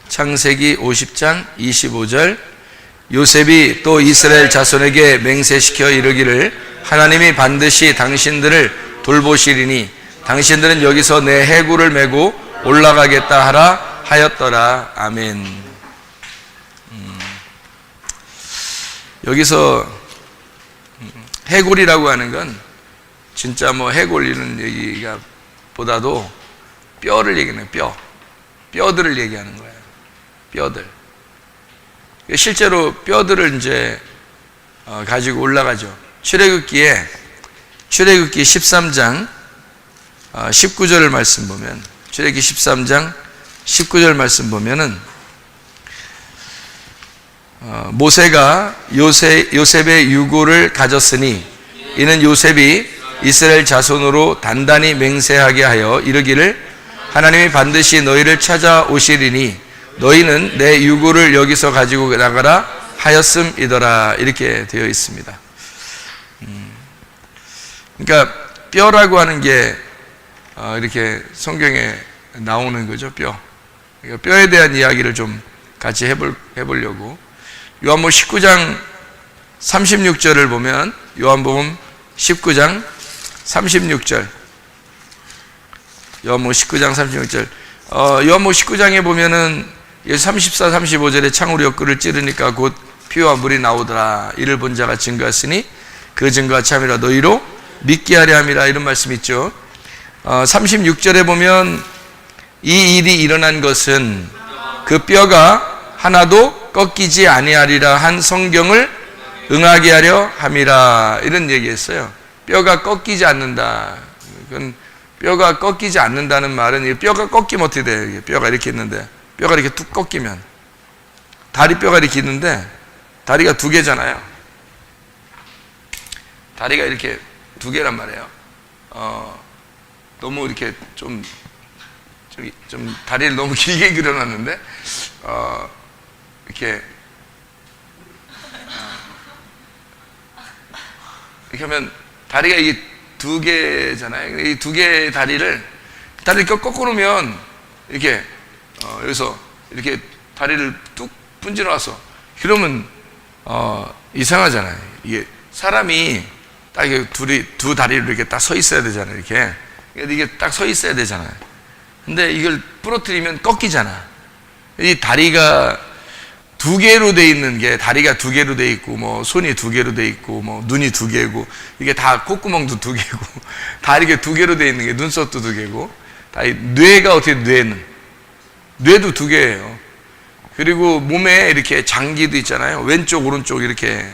창세기 50장 25절, 요셉이 또 이스라엘 자손에게 맹세시켜 이르기를 하나님이 반드시 당신들을 돌보시리니 당신들은 여기서 내 해골을 메고 올라가겠다 하라 하였더라. 아멘. 여기서 해골이라고 하는 건 진짜 뭐 해골 이런 얘기가 보다도 뼈를 얘기하는 거예요. 뼈들을 얘기하는 거예요. 뼈들. 실제로 뼈들을 이제 가지고 올라가죠. 출애굽기 13장 19절 말씀 보면, 출애굽기 13장 19절 말씀 보면은 모세가 요셉의 유고를 가졌으니 이는 요셉이 이스라엘 자손으로 단단히 맹세하게 하여 이르기를 하나님이 반드시 너희를 찾아오시리니 너희는 내 유고를 여기서 가지고 나가라 하였음이더라. 이렇게 되어 있습니다. 그러니까 뼈라고 하는 게 이렇게 성경에 나오는 거죠. 뼈. 그러니까 뼈에 대한 이야기를 좀 같이 해보려고. 요한복음 19장 36절을 보면, 요한복음 19장 36절, 요한복음 19장 36절, 요한복음 19장에 보면은 34, 35절에 창으로 옆구리를 찌르니까 곧 피와 물이 나오더라. 이를 본 자가 증거했으니 그 증거가 참이라 너희로 믿게 하려 함이라. 이런 말씀 있죠. 36절에 보면 이 일이 일어난 것은 그 뼈가 하나도 꺾이지 아니하리라 한 성경을 응하게 하려 함이라. 이런 얘기했어요. 뼈가 꺾이지 않는다. 그건 뼈가 꺾이지 않는다는 말은, 뼈가 꺾이면 어떻게 돼요? 뼈가 이렇게 있는데 뼈가 이렇게 뚝 꺾이면, 다리 뼈가 이렇게 있는데 다리가 두 개잖아요. 다리가 이렇게 두 개란 말이에요. 너무 이렇게 좀 다리를 너무 길게 그려놨는데 이렇게 하면 다리가 이게 두 개잖아요. 이 두 개의 다리를 거꾸로 놓으면 이렇게 여기서 이렇게 다리를 뚝 분질러 놔서, 그러면 이상하잖아요. 이게 사람이 딱 이게 두 다리로 이렇게 딱 서 있어야 되잖아요. 이게 딱 서 있어야 되잖아요. 근데 이걸 부러뜨리면 꺾이잖아. 이 다리가 두 개로 돼 있는 게, 다리가 두 개로 돼 있고, 뭐 손이 두 개로 돼 있고, 뭐 눈이 두 개고, 이게 다 콧구멍도 두 개고, 다 이렇게 두 개로 돼 있는 게, 눈썹도 두 개고, 다 뇌가 어떻게, 뇌도 두 개예요. 그리고 몸에 이렇게 장기도 있잖아요. 왼쪽 오른쪽 이렇게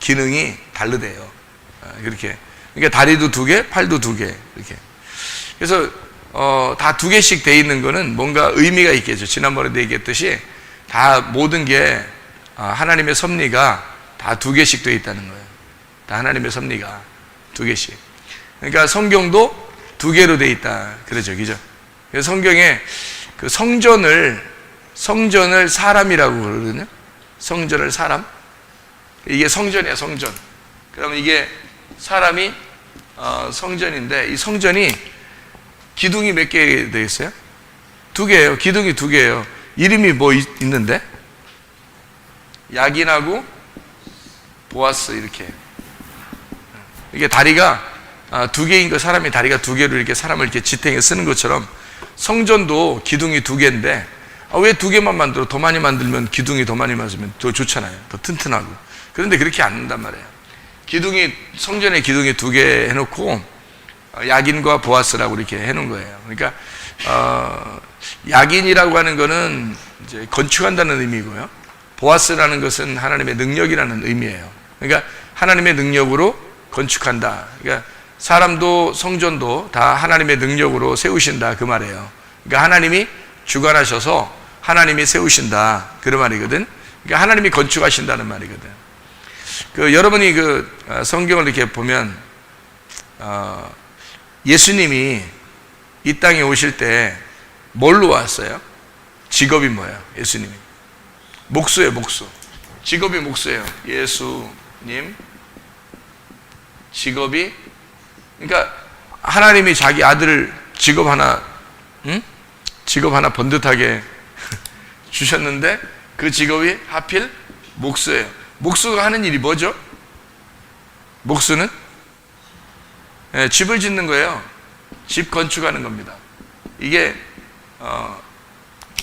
기능이 다르대요. 이렇게. 그러니까 다리도 두 개, 팔도 두 개, 이렇게. 그래서 다 두 개씩 돼 있는 거는 뭔가 의미가 있겠죠. 지난번에도 얘기했듯이 다 모든 게 하나님의 섭리가 다 두 개씩 돼 있다는 거예요. 다 하나님의 섭리가 두 개씩. 그러니까 성경도 두 개로 돼 있다. 그러죠, 그죠? 그래서 성경에 그 성전을 사람이라고 그러거든요. 성전을 사람. 이게 성전이야, 성전. 그러면 이게 사람이 성전인데, 이 성전이 기둥이 몇 개 되겠어요? 두 개예요. 기둥이 두 개예요. 이름이 뭐 있는데? 야긴하고 보아스, 이렇게. 이게 다리가 두 개인 거, 사람이 다리가 두 개로 이렇게 사람을 이렇게 지탱해 쓰는 것처럼 성전도 기둥이 두 개인데, 왜 두 개만 만들어? 더 많이 만들면, 기둥이 더 많이 만들면 더 좋잖아요. 더 튼튼하고. 그런데 그렇게 안 한단 말이에요. 성전에 기둥이 두 개 해놓고 야긴과 보아스라고 이렇게 해놓은 거예요. 그러니까 야긴이라고 하는 거는 이제 건축한다는 의미고요. 보아스라는 것은 하나님의 능력이라는 의미예요. 그러니까 하나님의 능력으로 건축한다. 그러니까 사람도 성전도 다 하나님의 능력으로 세우신다, 그 말이에요. 그러니까 하나님이 주관하셔서 하나님이 세우신다, 그런 말이거든. 그러니까 하나님이 건축하신다는 말이거든. 여러분이 성경을 이렇게 보면 예수님이 이 땅에 오실 때 뭘로 왔어요? 직업이 뭐예요? 예수님이 목수예요. 목수. 직업이 목수예요. 예수님 직업이, 그러니까 하나님이 자기 아들을 직업 하나 번듯하게 주셨는데 그 직업이 하필 목수예요. 목수가 하는 일이 뭐죠? 목수는 집을 짓는 거예요. 집 건축하는 겁니다. 이게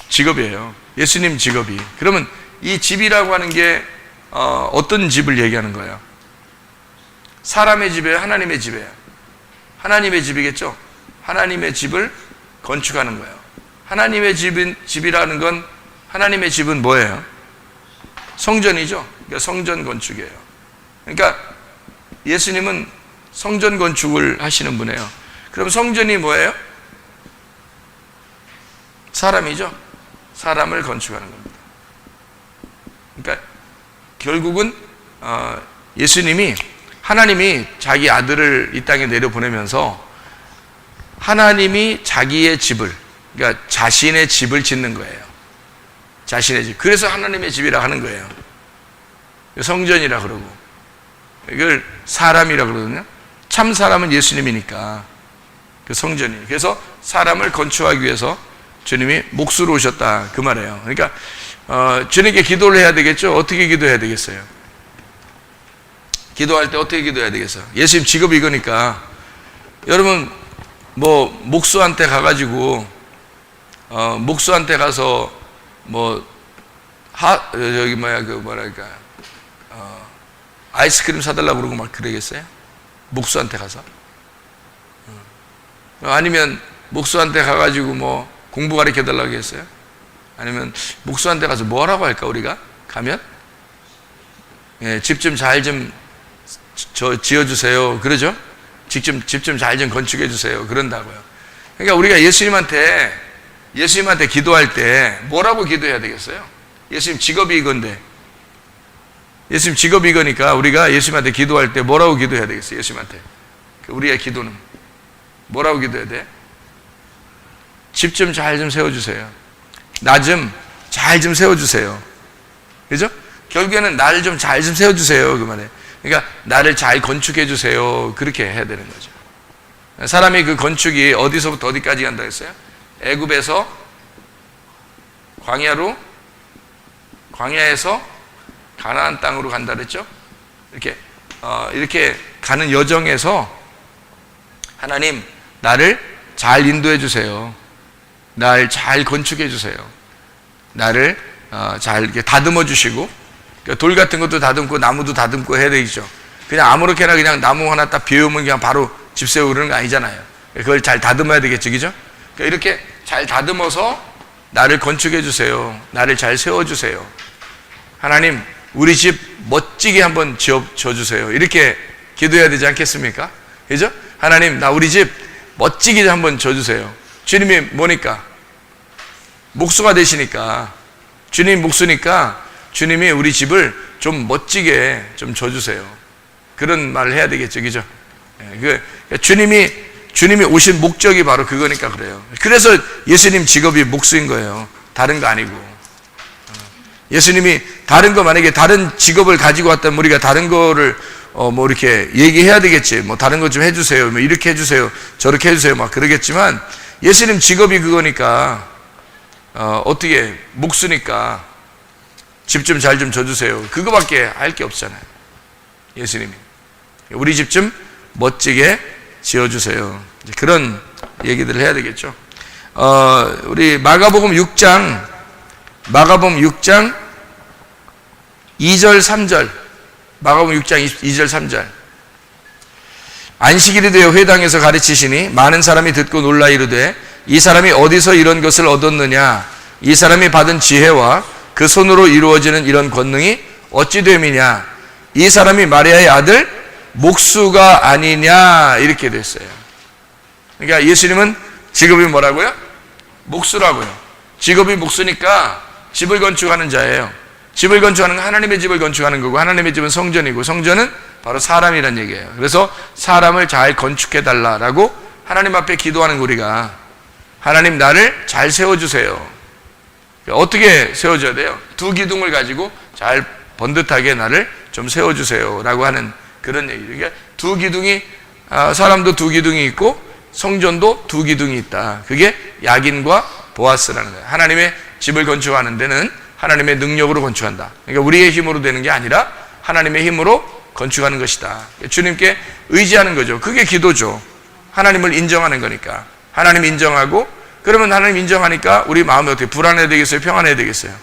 직업이에요. 예수님 직업이. 그러면 이 집이라고 하는 게 어떤 집을 얘기하는 거예요? 사람의 집이에요? 하나님의 집이에요? 하나님의 집이겠죠? 하나님의 집을 건축하는 거예요. 하나님의 집이라는 건, 하나님의 집은 뭐예요? 성전이죠. 그러니까 성전 건축이에요. 그러니까 예수님은 성전 건축을 하시는 분이에요. 그럼 성전이 뭐예요? 사람이죠. 사람을 건축하는 겁니다. 그러니까 결국은 예수님이, 하나님이 자기 아들을 이 땅에 내려보내면서 하나님이 자기의 집을, 그러니까 자신의 집을 짓는 거예요. 자신의 집. 그래서 하나님의 집이라 하는 거예요. 성전이라 그러고, 이걸 사람이라 그러거든요. 참 사람은 예수님이니까 그 성전이. 그래서 사람을 건축하기 위해서 주님이 목수로 오셨다, 그 말이에요. 그러니까 주님께 기도를 해야 되겠죠. 어떻게 기도해야 되겠어요? 기도할 때 어떻게 기도해야 되겠어요? 예수님 직업이 이거니까, 여러분 뭐 목수한테 가가지고 목수한테 가서 여기 아이스크림 사달라고 그러고 막 그러겠어요? 목수한테 가서? 아니면 목수한테 가가지고 뭐 공부 가르쳐 달라고 했어요? 아니면 목수한테 가서 뭐라고 할까, 우리가 가면? 집 좀 잘 좀 지어주세요, 그러죠? 집 좀 잘 좀 건축해 주세요, 그런다고요. 그러니까 우리가 예수님한테 기도할 때 뭐라고 기도해야 되겠어요? 예수님 직업이 이건데, 예수님 직업이 이거니까 우리가 예수님한테 기도할 때 뭐라고 기도해야 되겠어요? 예수님한테 우리의 기도는 뭐라고 기도해야 돼? 집 좀 잘 좀 세워주세요. 나 좀 잘 좀 세워주세요. 그죠? 결국에는 나를 좀 잘 좀 세워주세요, 그 말에. 그러니까 나를 잘 건축해 주세요, 그렇게 해야 되는 거죠. 사람이 그 건축이 어디서부터 어디까지 간다 했어요? 애굽에서 광야에서 가나안 땅으로 간다 그랬죠? 이렇게 가는 여정에서 하나님, 나를 잘 인도해 주세요. 나를 잘 건축해 주세요. 나를 잘 이렇게 다듬어 주시고, 그러니까 돌 같은 것도 다듬고 나무도 다듬고 해야 되겠죠. 그냥 아무렇게나 그냥 나무 하나 딱 비우면 그냥 바로 집 세우고 그러는 거 아니잖아요. 그걸 잘 다듬어야 되겠죠, 그죠? 그러니까 이렇게 잘 다듬어서 나를 건축해 주세요. 나를 잘 세워 주세요. 하나님, 우리 집 멋지게 한번 지어 주세요. 이렇게 기도해야 되지 않겠습니까? 그죠? 하나님, 나 우리 집 멋지게 한번 지어주세요. 주님이 뭐니까? 목수가 되시니까, 주님 목수니까 주님이 우리 집을 좀 멋지게 좀 지어주세요. 그런 말을 해야 되겠죠, 그죠? 주님이 오신 목적이 바로 그거니까 그래요. 그래서 예수님 직업이 목수인 거예요. 다른 거 아니고. 예수님이 다른 거, 만약에 다른 직업을 가지고 왔다면 우리가 다른 거를 뭐 이렇게 얘기해야 되겠지. 뭐 다른 거 좀 해주세요. 뭐 이렇게 해주세요. 저렇게 해주세요. 막 그러겠지만 예수님 직업이 그거니까, 어떻게 목수니까 집 좀 잘 좀 져주세요. 그거밖에 할 게 없잖아요. 예수님이. 우리 집 좀 멋지게 지어주세요. 그런 얘기들을 해야 되겠죠. 우리 마가복음 6장 2절 3절, 마가복음 6장 2절 3절. 안식일이 되어 회당에서 가르치시니 많은 사람이 듣고 놀라 이르되, 이 사람이 어디서 이런 것을 얻었느냐? 이 사람이 받은 지혜와 그 손으로 이루어지는 이런 권능이 어찌 됨이냐? 이 사람이 마리아의 아들 목수가 아니냐? 이렇게 됐어요. 그러니까 예수님은 직업이 뭐라고요? 목수라고요. 직업이 목수니까 집을 건축하는 자예요. 집을 건축하는 건 하나님의 집을 건축하는 거고, 하나님의 집은 성전이고, 성전은 바로 사람이란 얘기예요. 그래서 사람을 잘 건축해 달라라고 하나님 앞에 기도하는 우리가, 하나님 나를 잘 세워주세요. 어떻게 세워줘야 돼요? 두 기둥을 가지고 잘 번듯하게 나를 좀 세워주세요 라고 하는 그런 얘기죠. 그러니까 두 기둥이, 사람도 두 기둥이 있고 성전도 두 기둥이 있다. 그게 야긴과 보아스라는 거예요. 하나님의 집을 건축하는 데는 하나님의 능력으로 건축한다. 그러니까 우리의 힘으로 되는 게 아니라 하나님의 힘으로 건축하는 것이다. 주님께 의지하는 거죠. 그게 기도죠. 하나님을 인정하는 거니까. 하나님 인정하고, 그러면 하나님 인정하니까 우리 마음이 어떻게 불안해야 되겠어요? 평안해야 되겠어요?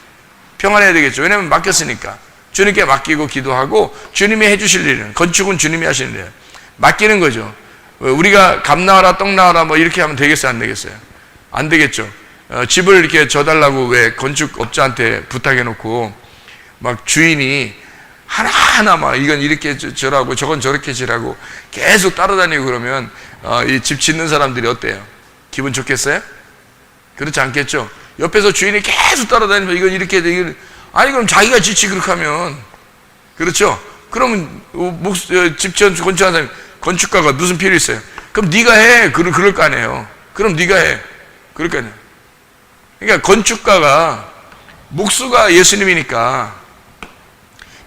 평안해야 되겠죠. 왜냐하면 맡겼으니까. 주님께 맡기고 기도하고, 주님이 해주실 일은, 건축은 주님이 하시는 일이에요. 맡기는 거죠. 우리가 감 나와라 떡 나와라 뭐 이렇게 하면 되겠어요? 안 되겠어요? 안 되겠죠. 집을 이렇게 져달라고 왜 건축업자한테 부탁해놓고 막 주인이 하나하나 막 이건 이렇게 저라고 저건 저렇게 지라고 계속 따라다니고 그러면 이 집 짓는 사람들이 어때요? 기분 좋겠어요? 그렇지 않겠죠? 옆에서 주인이 계속 따라다니면 이건 이렇게 돼. 아니 그럼 자기가 짓지 그렇게 하면. 그렇죠? 그러면 집 건축하는 사람, 건축가가 무슨 필요 있어요? 그럼 네가 해. 그럴 거 아니에요. 그럼 네가 해. 그럴 거 아니에요. 그러니까 건축가가 목수가 예수님이니까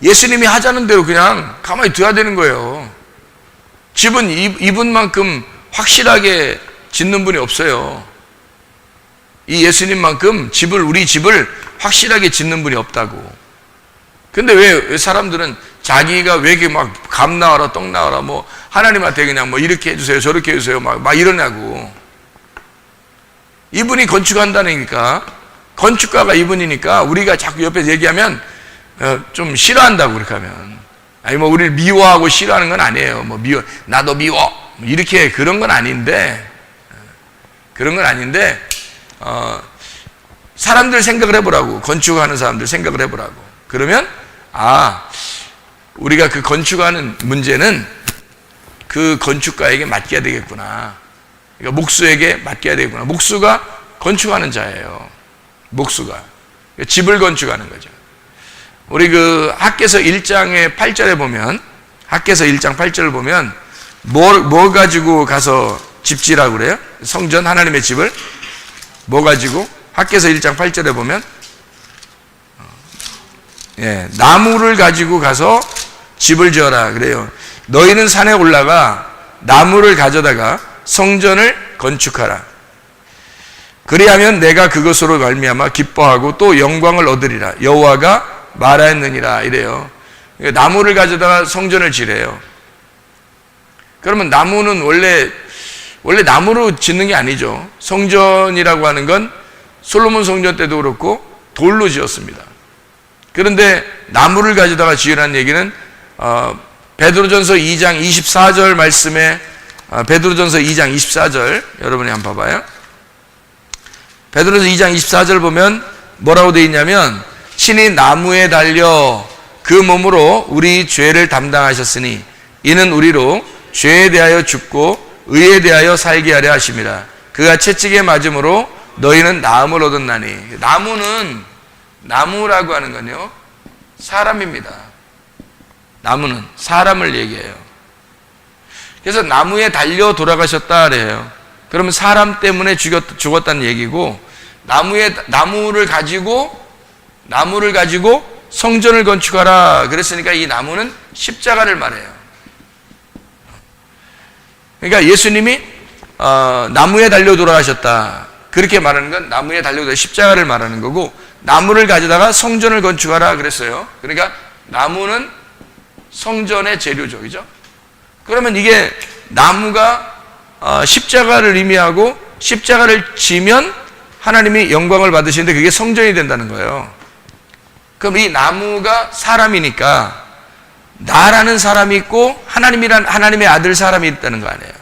예수님이 하자는 대로 그냥 가만히 둬야 되는 거예요. 집은 이분만큼 확실하게 짓는 분이 없어요. 이 예수님만큼 우리 집을 확실하게 짓는 분이 없다고. 근데 왜 사람들은 자기가 왜 이렇게 막 감 나와라 떡 나와라 뭐 하나님한테 그냥 뭐 이렇게 해주세요 저렇게 해주세요 막 이러냐고. 이분이 건축한다니까, 건축가가 이분이니까 우리가 자꾸 옆에서 얘기하면 좀 싫어한다고. 그렇게 하면 아니 뭐 우리를 미워하고 싫어하는 건 아니에요. 뭐 나도 미워 이렇게 그런 건 아닌데, 사람들 생각을 해보라고. 건축하는 사람들 생각을 해보라고. 그러면 우리가 그 건축하는 문제는 그 건축가에게 맡겨야 되겠구나. 그러니까 목수에게 맡겨야 되겠구나. 목수가 건축하는 자예요. 목수가 집을 건축하는 거죠. 우리 그 학개서 1장의 8절에 보면, 학개서 1장 8절을 보면 뭐 가지고 가서 집 지라고 그래요? 성전 하나님의 집을 뭐 가지고? 학개서 1장 8절에 보면 나무를 가지고 가서 집을 지어라 그래요. 너희는 산에 올라가 나무를 가져다가 성전을 건축하라. 그리하면 내가 그것으로 말미암아 기뻐하고 또 영광을 얻으리라. 여호와가 말하였느니라 이래요. 나무를 가져다가 성전을 지래요. 그러면 나무는 원래 나무로 짓는 게 아니죠. 성전이라고 하는 건 솔로몬 성전 때도 그렇고 돌로 지었습니다. 그런데 나무를 가져다가 지으라는 얘기는 베드로전서 2장 24절 말씀에, 베드로전서 2장 24절 여러분이 한번 봐봐요. 베드로전서 2장 24절 보면 뭐라고 되어 있냐면, 친히 나무에 달려 그 몸으로 우리 죄를 담당하셨으니 이는 우리로 죄에 대하여 죽고 의에 대하여 살게 하려 하심이라. 그가 채찍에 맞음으로 너희는 나음을 얻었나니. 나무라고 하는 건요 사람입니다. 나무는 사람을 얘기해요. 그래서 나무에 달려 돌아가셨다 그래요. 그러면 사람 때문에 죽었다는 얘기고, 나무를 가지고 성전을 건축하라 그랬으니까 이 나무는 십자가를 말해요. 그러니까 예수님이 나무에 달려 돌아가셨다 그렇게 말하는 건 나무에 달려 십자가를 말하는 거고, 나무를 가져다가 성전을 건축하라 그랬어요. 그러니까 나무는 성전의 재료죠, 그죠? 그러면 이게 나무가 십자가를 의미하고, 십자가를 지면 하나님이 영광을 받으시는데 그게 성전이 된다는 거예요. 그럼 이 나무가 사람이니까 나라는 사람이 있고 하나님의 아들 사람이 있다는 거 아니에요.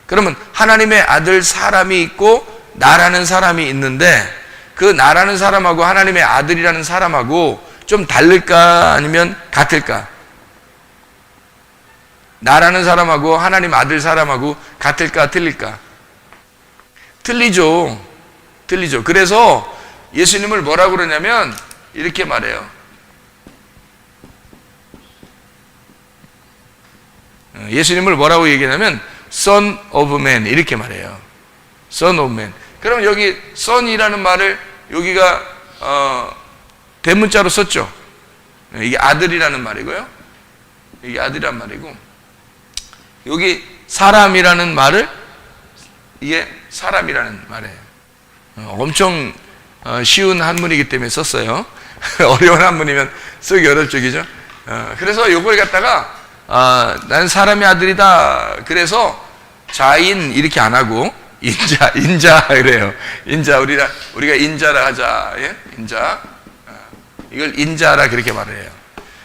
그러면 하나님의 아들 사람이 있고 나라는 사람이 있는데, 그 나라는 사람하고 하나님의 아들이라는 사람하고 좀 다를까 아니면 같을까? 나라는 사람하고 하나님 아들 사람하고 같을까 틀릴까? 틀리죠. 그래서 예수님을 뭐라고 그러냐면 이렇게 말해요. 예수님을 뭐라고 얘기하냐면 Son of Man 이렇게 말해요. Son of Man. 그럼 여기 Son이라는 말을 여기가 대문자로 썼죠. 이게 아들이라는 말이고요. 이게 아들이란 말이고, 여기 사람이라는 말을 이게 사람이라는 말이에요. 엄청 쉬운 한문이기 때문에 썼어요. 어려운 한문이면 쓰기 어려울 적이죠. 그래서 요걸 갖다가 나는 사람의 아들이다. 그래서 자인 이렇게 안 하고 인자 그래요. 인자 우리가 인자라 하자. 예? 인자. 이걸 인자라 그렇게 말을 해요.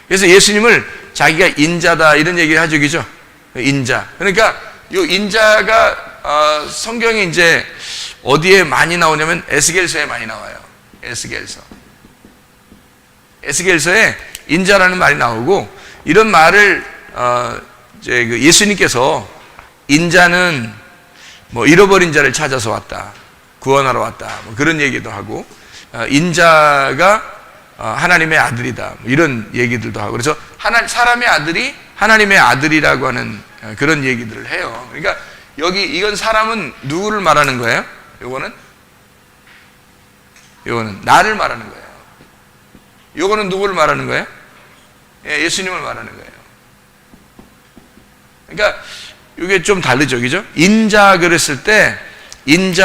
그래서 예수님을 자기가 인자다 이런 얘기를 하죠, 그죠? 인자. 그러니까 요 인자가 성경에 이제 어디에 많이 나오냐면 에스겔서에 많이 나와요. 에스겔서에 인자라는 말이 나오고, 이런 말을 이제 그 예수님께서 인자는 뭐 잃어버린 자를 찾아서 왔다, 구원하러 왔다, 뭐 그런 얘기도 하고, 인자가 하나님의 아들이다, 뭐 이런 얘기들도 하고, 그래서 사람의 아들이 하나님의 아들이라고 하는 그런 얘기들을 해요. 그러니까 여기 이건 사람은 누구를 말하는 거예요? 요거는 나를 말하는 거예요. 요거는 누구를 말하는 거예요? 예수님을 말하는 거예요. 그러니까 이게 좀 다르죠, 그죠? 인자라고 했을 때, 요걸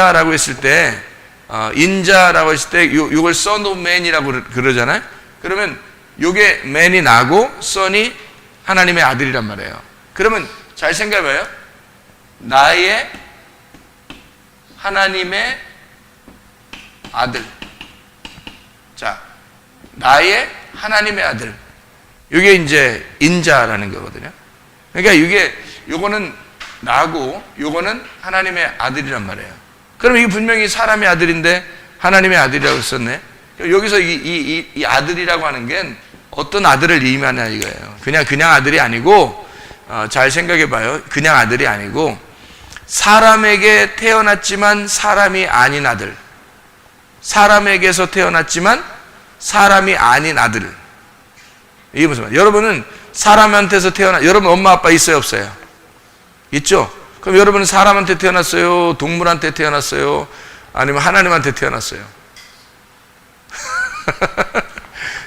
son of man이라고 그러잖아요. 그러면 요게 man이 나고 son이 하나님의 아들이란 말이에요. 그러면 잘 생각해봐요. 나의 하나님의 아들. 자, 나의 하나님의 아들. 이게 이제 인자라는 거거든요. 그러니까 요거는 나고 요거는 하나님의 아들이란 말이에요. 그럼 이게 분명히 사람의 아들인데 하나님의 아들이라고 썼네. 여기서 이 아들이라고 하는 게 어떤 아들을 의미하냐 이거예요. 그냥 아들이 아니고, 잘 생각해 봐요. 그냥 아들이 아니고 사람에게 태어났지만 사람이 아닌 아들. 사람에게서 태어났지만 사람이 아닌 아들. 이게 무슨 말이에요? 여러분은 사람한테서 여러분 엄마 아빠 있어요, 없어요? 있죠? 그럼 여러분은 사람한테 태어났어요? 동물한테 태어났어요? 아니면 하나님한테 태어났어요?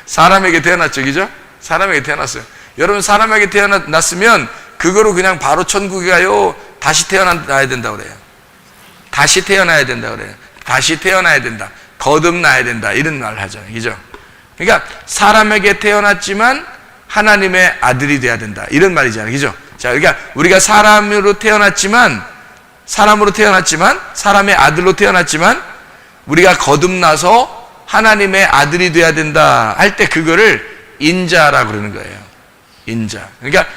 사람에게 태어났죠, 그죠? 사람에게 태어났어요. 여러분 사람에게 태어났으면 그거로 그냥 바로 천국에 가요? 다시 태어나야 된다고 그래요. 다시 태어나야 된다고 그래요. 다시 태어나야 된다. 거듭나야 된다. 이런 말을 하잖아요, 그죠? 그러니까 사람에게 태어났지만 하나님의 아들이 돼야 된다. 이런 말이잖아요, 그죠? 자, 그러니까 우리가 사람으로 태어났지만, 사람의 아들로 태어났지만, 우리가 거듭나서 하나님의 아들이 돼야 된다 할 때 그거를 인자라고 그러는 거예요. 인자. 그러니까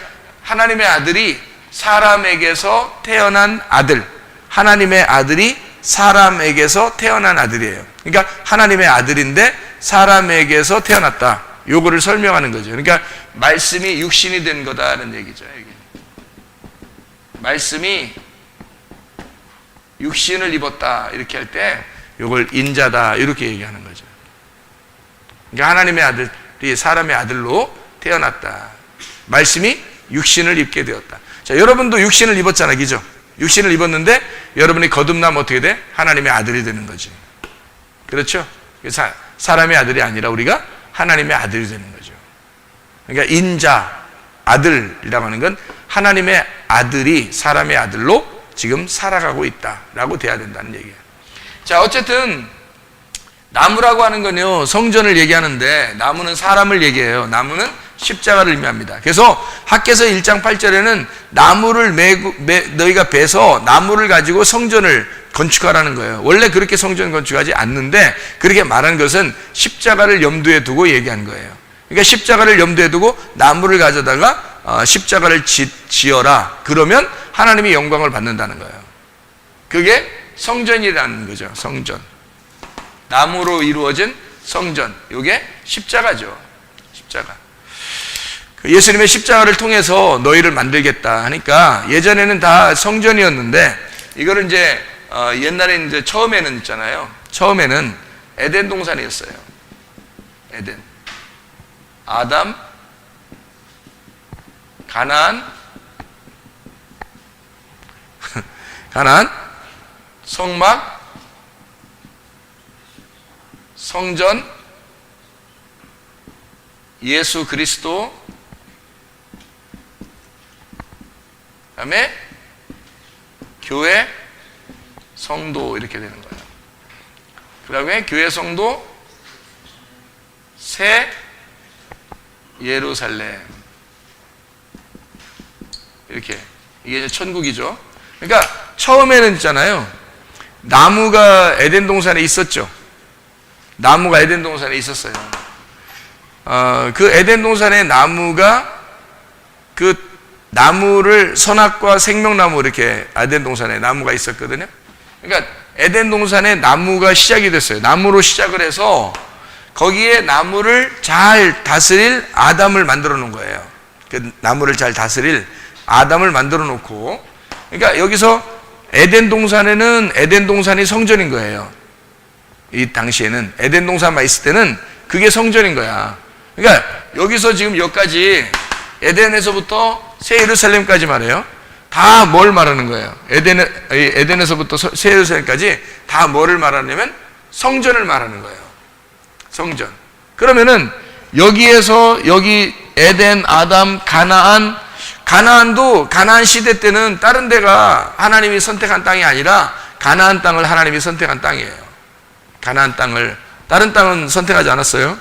하나님의 아들이 사람에게서 태어난 아들, 하나님의 아들이 사람에게서 태어난 아들이에요. 그러니까 하나님의 아들인데 사람에게서 태어났다. 요거를 설명하는 거죠. 그러니까 말씀이 육신이 된 거다라는 얘기죠. 이게. 말씀이 육신을 입었다 이렇게 할 때 요걸 인자다 이렇게 얘기하는 거죠. 그러니까 하나님의 아들이 사람의 아들로 태어났다. 말씀이 육신을 입게 되었다. 자, 여러분도 육신을 입었잖아요, 그죠? 육신을 입었는데 여러분이 거듭나면 어떻게 돼? 하나님의 아들이 되는 거지. 그렇죠? 사람의 아들이 아니라 우리가 하나님의 아들이 되는 거죠. 그러니까 인자, 아들이라고 하는 건 하나님의 아들이 사람의 아들로 지금 살아가고 있다라고 돼야 된다는 얘기예요. 자, 어쨌든 나무라고 하는 건요, 성전을 얘기하는데 나무는 사람을 얘기해요. 나무는 십자가를 의미합니다. 그래서 학개서 1장 8절에는 나무를 너희가 베서 나무를 가지고 성전을 건축하라는 거예요. 원래 그렇게 성전 건축하지 않는데 그렇게 말한 것은 십자가를 염두에 두고 얘기한 거예요. 그러니까 십자가를 염두에 두고 나무를 가져다가 십자가를 지어라. 그러면 하나님이 영광을 받는다는 거예요. 그게 성전이라는 거죠. 성전. 나무로 이루어진 성전. 이게 십자가죠. 십자가. 예수님의 십자가를 통해서 너희를 만들겠다 하니까 예전에는 다 성전이었는데 이거를 이제 옛날에 이제 처음에는 있잖아요. 처음에는 에덴 동산이었어요. 에덴. 아담, 가나안, 성막, 성전, 예수 그리스도, 그다음에 교회, 성도 이렇게 되는 거예요. 그 다음에 교회 성도 새 예루살렘. 이렇게. 이게 이제 천국이죠. 그러니까 처음에는 있잖아요. 나무가 에덴 동산에 있었죠. 나무가 에덴 동산에 있었어요. 그 에덴 동산의 나무가 그 나무를 선악과 생명나무 이렇게 에덴 동산에 나무가 있었거든요. 그러니까 에덴 동산에 나무가 시작이 됐어요. 나무로 시작을 해서 거기에 나무를 잘 다스릴 아담을 만들어 놓은 거예요. 그 나무를 잘 다스릴 아담을 만들어 놓고, 그러니까 여기서 에덴 동산에는 에덴 동산이 성전인 거예요. 이 당시에는 에덴 동산만 있을 때는 그게 성전인 거야. 그러니까 여기서 지금 여기까지 에덴에서부터 새 예루살렘까지 말해요. 다 뭘 말하는 거예요? 에덴에서부터 새 예루살렘까지 다 뭐를 말하냐면 성전을 말하는 거예요. 성전. 그러면은 여기에서 여기 에덴, 아담, 가나안도 가나안 시대 때는 다른 데가 하나님이 선택한 땅이 아니라 가나안 땅을 하나님이 선택한 땅이에요. 가나안 땅을, 다른 땅은 선택하지 않았어요.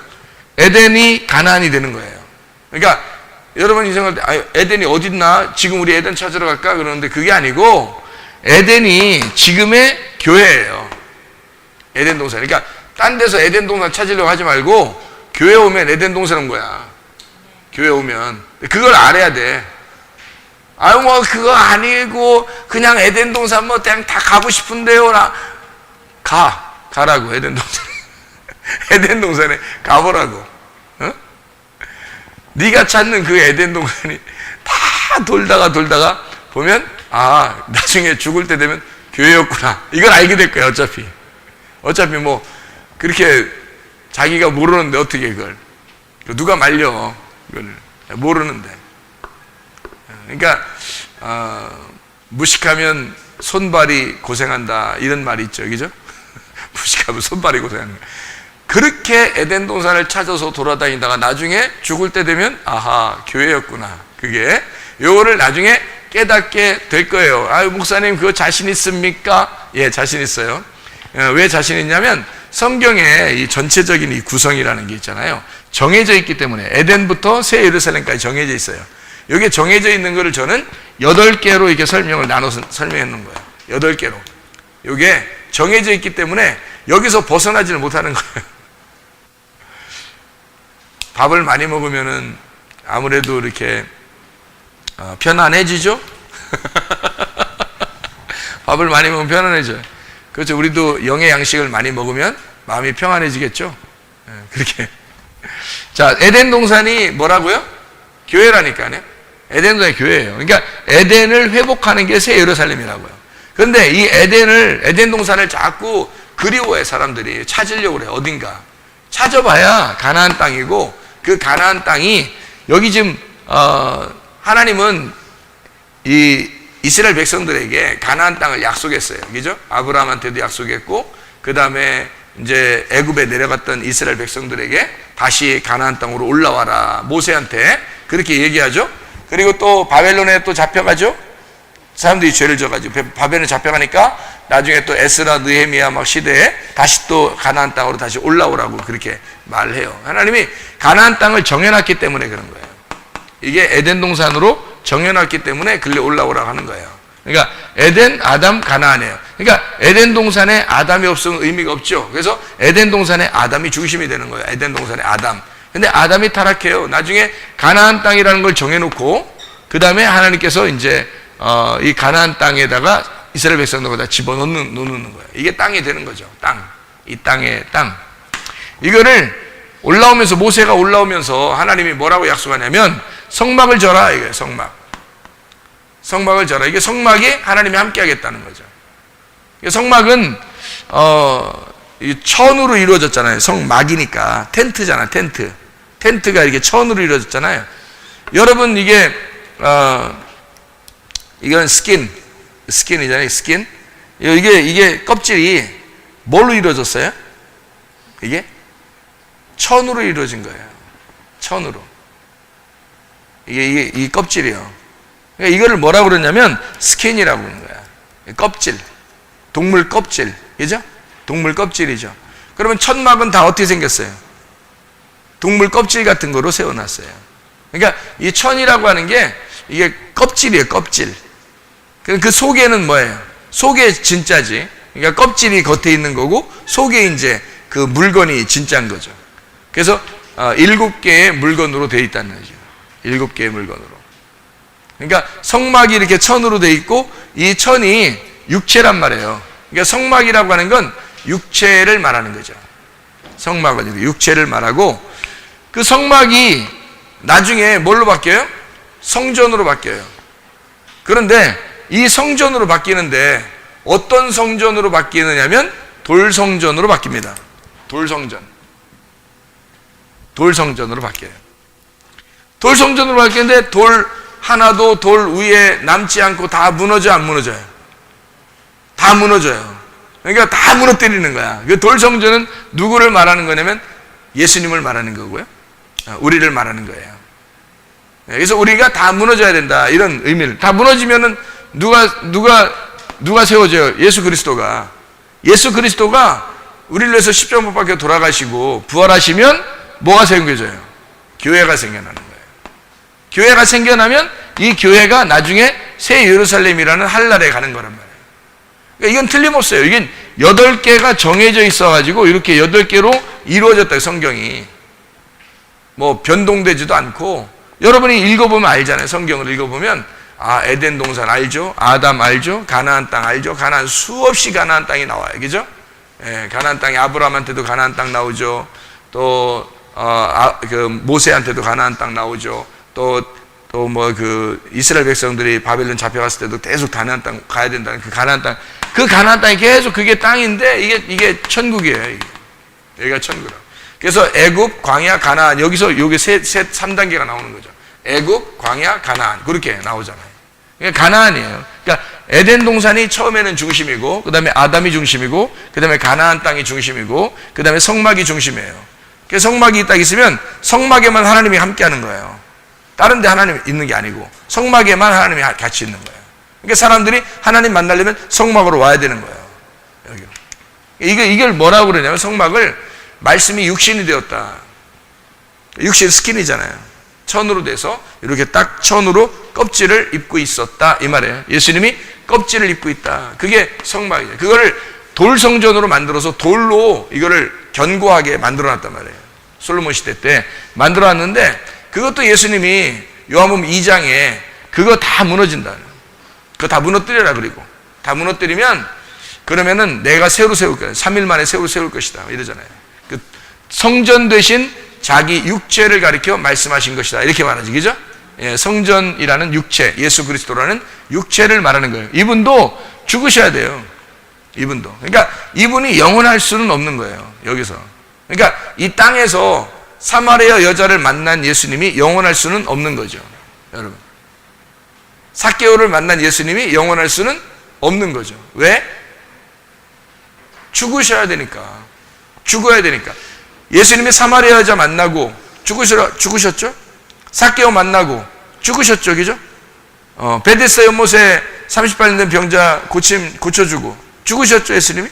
에덴이 가나안이 되는 거예요. 그러니까 여러분이 생각할 때 에덴이 어디 있나? 지금 우리 에덴 찾으러 갈까? 그러는데 그게 아니고 에덴이 지금의 교회예요. 에덴 동산. 그러니까 딴 데서 에덴 동산 찾으려고 하지 말고 교회 오면 에덴 동산 온 거야. 교회 오면. 그걸 알아야 돼. 아유 뭐 그거 아니고 그냥 에덴 동산 뭐 그냥 다 가고 싶은데요. 가라고 에덴 동산. 에덴 동산에 가보라고. 어? 네가 찾는 그 에덴 동산이 다 돌다가 보면 나중에 죽을 때 되면 교회였구나. 이걸 알게 될 거야. 어차피 뭐 그렇게 자기가 모르는데 어떻게 그걸 누가 말려 이걸 모르는데. 그러니까 무식하면 손발이 고생한다 이런 말이 있죠. 그죠? 무식하면 손발이 고생하는 거야. 그렇게 에덴 동산을 찾아서 돌아다니다가 나중에 죽을 때 되면 교회였구나. 그게 요거를 나중에 깨닫게 될 거예요. 목사님 그거 자신 있습니까? 예, 자신 있어요. 왜 자신 있냐면 성경에 이 전체적인 이 구성이라는 게 있잖아요. 정해져 있기 때문에 에덴부터 새 예루살렘까지 정해져 있어요. 여기에 정해져 있는 거를 저는 8개로 이렇게 설명을 나눠서 설명해 놓은 거예요. 8개로. 이게 정해져 있기 때문에 여기서 벗어나지를 못하는 거예요. 밥을 많이 먹으면은 아무래도 이렇게 편안해지죠? 밥을 많이 먹으면 편안해져요. 그렇죠. 우리도 영의 양식을 많이 먹으면 마음이 평안해지겠죠? 그렇게. 자, 에덴 동산이 뭐라고요? 교회라니까요. 에덴 동산이 교회예요. 그러니까 에덴을 회복하는 게 새 예루살렘이라고요. 그런데 이 에덴 동산을 자꾸 그리워해 사람들이. 찾으려고 그래. 어딘가. 찾아봐야 가나안 땅이고, 그 가나안 땅이 여기 지금 하나님은 이 이스라엘 백성들에게 가나안 땅을 약속했어요. 그죠? 아브라함한테도 약속했고, 그 다음에 이제 애굽에 내려갔던 이스라엘 백성들에게 다시 가나안 땅으로 올라와라. 모세한테 그렇게 얘기하죠. 그리고 또 바벨론에 또 잡혀가죠. 사람들이 죄를 져가지고 바벨론에 잡혀가니까 나중에 또 에스라, 느헤미야 막 시대에 다시 또 가나안 땅으로 다시 올라오라고 그렇게 말해요. 하나님이 가나안 땅을 정해놨기 때문에 그런 거예요. 이게 에덴 동산으로 정해놨기 때문에 글로 올라오라고 하는 거예요. 그러니까 에덴, 아담, 가나안이에요. 그러니까 에덴 동산에 아담이 없으면 의미가 없죠. 그래서 에덴 동산에 아담이 중심이 되는 거예요. 에덴 동산에 아담. 근데 아담이 타락해요. 나중에 가나안 땅이라는 걸 정해놓고 그 다음에 하나님께서 이제 이 가나안 땅에다가 이스라엘 백성들을 다 집어넣는 거예요. 이게 땅이 되는 거죠. 땅. 이 땅의 땅. 이거를 올라오면서 모세가 올라오면서 하나님이 뭐라고 약속하냐면 성막을 져라 이거예요. 성막을 져라. 이게 성막이 하나님이 함께 하겠다는 거죠. 성막은 이 천으로 이루어졌잖아요. 성막이니까 텐트잖아. 텐트가 이렇게 천으로 이루어졌잖아요. 여러분 이게 이건 스킨이잖아요. 스킨. 이게 껍질이 뭘로 이루어졌어요? 이게 천으로 이루어진 거예요. 천으로. 이게 이 껍질이요. 그러니까 이거를 뭐라고 그러냐면 스킨이라고 그러는 거야. 껍질. 동물 껍질. 그죠? 동물 껍질이죠. 그러면 천막은 다 어떻게 생겼어요? 동물 껍질 같은 거로 세워놨어요. 그러니까 이 천이라고 하는 게 이게 껍질이에요, 껍질. 그 속에는 뭐예요? 속에 진짜지. 그러니까 껍질이 겉에 있는 거고 속에 이제 그 물건이 진짜인 거죠. 그래서 7개의 물건으로 되어 있다는 거죠. 7개의 물건으로. 그러니까 성막이 이렇게 천으로 되어 있고 이 천이 육체란 말이에요. 그러니까 성막이라고 하는 건 육체를 말하는 거죠. 성막은 육체를 말하고 그 성막이 나중에 뭘로 바뀌어요? 성전으로 바뀌어요. 그런데 이 성전으로 바뀌는데 어떤 성전으로 바뀌느냐면 돌성전으로 바뀝니다. 돌성전. 돌성전으로 바뀌어요. 돌성전으로 바뀌는데 돌 하나도 돌 위에 남지 않고 다 무너져 안 무너져요? 다 무너져요. 그러니까 다 무너뜨리는 거야. 그 돌성전은 누구를 말하는 거냐면 예수님을 말하는 거고요. 우리를 말하는 거예요. 그래서 우리가 다 무너져야 된다. 이런 의미를. 다 무너지면은 누가 세워져요? 예수 그리스도가. 예수 그리스도가 우리를 위해서 십자가 못 박혀 돌아가시고 부활하시면 뭐가 생겨져요? 교회가 생겨나는 거예요. 교회가 생겨나면 이 교회가 나중에 새 예루살렘이라는 한날에 가는 거란 말이에요. 그러니까 이건 틀림없어요. 이게 8개가 정해져 있어가지고 이렇게 8개로 이루어졌다, 성경이. 뭐 변동되지도 않고, 여러분이 읽어보면 알잖아요. 성경을 읽어보면 에덴 동산 알죠? 아담 알죠? 가나안 땅 알죠? 가나안, 수없이 가나안 땅이 나와요. 그죠? 가나안 땅이 아브라함한테도 가나안 땅 나오죠. 또 모세한테도 가나안 땅 나오죠. 또 뭐 이스라엘 백성들이 바벨론 잡혀갔을 때도 계속 가나안 땅 가야 된다는 그 가나안 땅, 그 가나안 땅이 계속 그게 땅인데 이게 천국이에요. 여기가 천국이라고. 그래서 애굽, 광야, 가나안, 여기서 요게 3단계가 나오는 거죠. 애굽, 광야, 가나안, 그렇게 나오잖아요. 그러니까 가나안이에요. 그러니까 에덴 동산이 처음에는 중심이고, 그 다음에 아담이 중심이고, 그 다음에 가나안 땅이 중심이고, 그 다음에 성막이 중심이에요. 그래서 성막이 딱 있으면 성막에만 하나님이 함께 하는 거예요. 다른 데 하나님이 있는 게 아니고 성막에만 하나님이 같이 있는 거예요. 그러니까 사람들이 하나님 만나려면 성막으로 와야 되는 거예요. 여기로. 이걸 뭐라고 그러냐면 성막을 말씀이 육신이 되었다. 육신 스킨이잖아요. 천으로 돼서 이렇게 딱 천으로 껍질을 입고 있었다 이 말이에요. 예수님이 껍질을 입고 있다. 그게 성막이에요. 그거를 돌성전으로 만들어서 돌로 이거를 견고하게 만들어놨단 말이에요. 솔로몬 시대 때 만들어놨는데 그것도 예수님이 요한복음 2장에 그거 다 무너진다. 그거 다 무너뜨려라. 그리고 다 무너뜨리면 그러면은 내가 새로 세울 거야. 3일 만에 새로 세울 것이다. 이러잖아요. 그 성전 대신 자기 육체를 가리켜 말씀하신 것이다. 이렇게 말하지. 그죠? 성전이라는 육체, 예수 그리스도라는 육체를 말하는 거예요. 이분도 죽으셔야 돼요. 이분도. 그러니까 이분이 영원할 수는 없는 거예요. 여기서. 그러니까 이 땅에서 사마리아 여자를 만난 예수님이 영원할 수는 없는 거죠. 여러분. 삭개오를 만난 예수님이 영원할 수는 없는 거죠. 왜? 죽으셔야 되니까. 죽어야 되니까. 예수님이 사마리아 여자 만나고 죽으셨죠? 삭개오 만나고 죽으셨죠. 그죠? 베데스다 연못에 38년 된 병자 고쳐주고 죽으셨죠. 예수님이?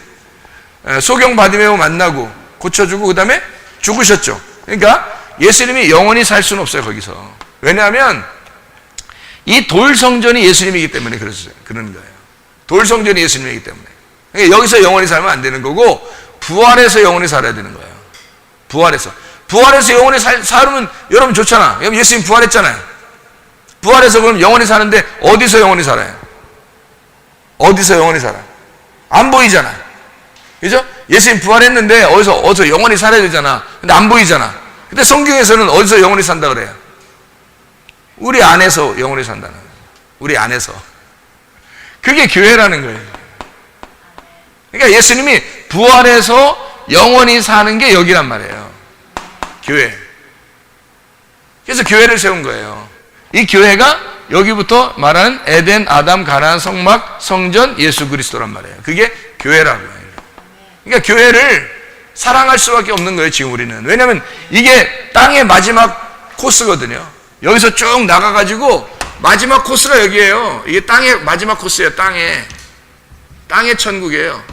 소경 바디메오 만나고 고쳐주고 그 다음에 죽으셨죠. 그러니까 예수님이 영원히 살 수는 없어요. 거기서. 왜냐하면 이 돌성전이 예수님이기 때문에 그러는 거예요. 돌성전이 예수님이기 때문에. 그러니까 여기서 영원히 살면 안 되는 거고 부활해서 영원히 살아야 되는 거예요. 부활해서 영원히 살면 여러분 좋잖아. 예수님 부활했잖아요. 부활해서 그럼 영원히 사는데 어디서 영원히 살아요? 어디서 영원히 살아? 안 보이잖아. 그죠? 예수님 부활했는데 어디서 영원히 살아야 되잖아. 근데 안 보이잖아. 근데 성경에서는 어디서 영원히 산다 그래요? 우리 안에서 영원히 산다는 거예요. 우리 안에서. 그게 교회라는 거예요. 그러니까 예수님이 부활해서 영원히 사는 게 여기란 말이에요. 교회. 그래서 교회를 세운 거예요. 이 교회가 여기부터 말하는 에덴, 아담, 가나안, 성막, 성전, 예수 그리스도란 말이에요. 그게 교회라고요. 그러니까 교회를 사랑할 수밖에 없는 거예요. 지금 우리는. 왜냐하면 이게 땅의 마지막 코스거든요. 여기서 쭉 나가가지고 마지막 코스가 여기예요. 이게 땅의 마지막 코스예요. 땅의 천국이에요.